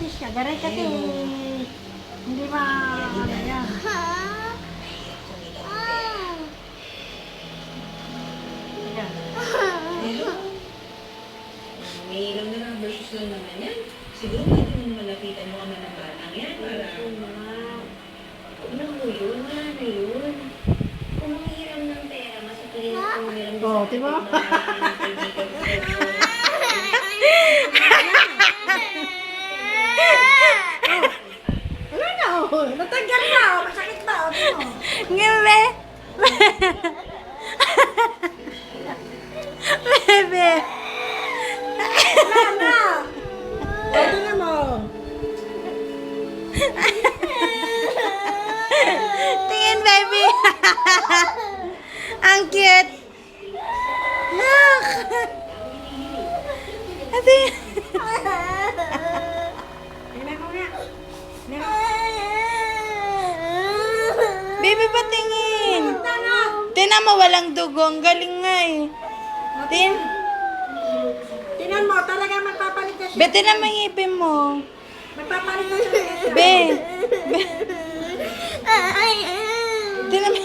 kasi siya. Garay kasi hindi ano yan. Ayan. May ilang na lang versus lang naman yan. Siguro pwede mo malapitan mo ang mga batang yan para... Ano mo yun? Wala na yun. Kung manghiram ng pera, mas piliin kung manghiram ng Oh, diba? Wala na oh. Natanggal na oh. Masakit ba oh. Tingnan mo. Ngebe! Bebe! Wala na. Oh, tingnan mo. Tingin, baby! Ang cute! Look! Ate! Tingnan mo nga. Baby, patingin! Tinan mo, walang dugo. Ang galing nga eh. Tingnan mo, talaga magpapalit na siya. Be, tinan mo yung ngipin mo. Magpapalit na siya. Be! Be! Tinan mo.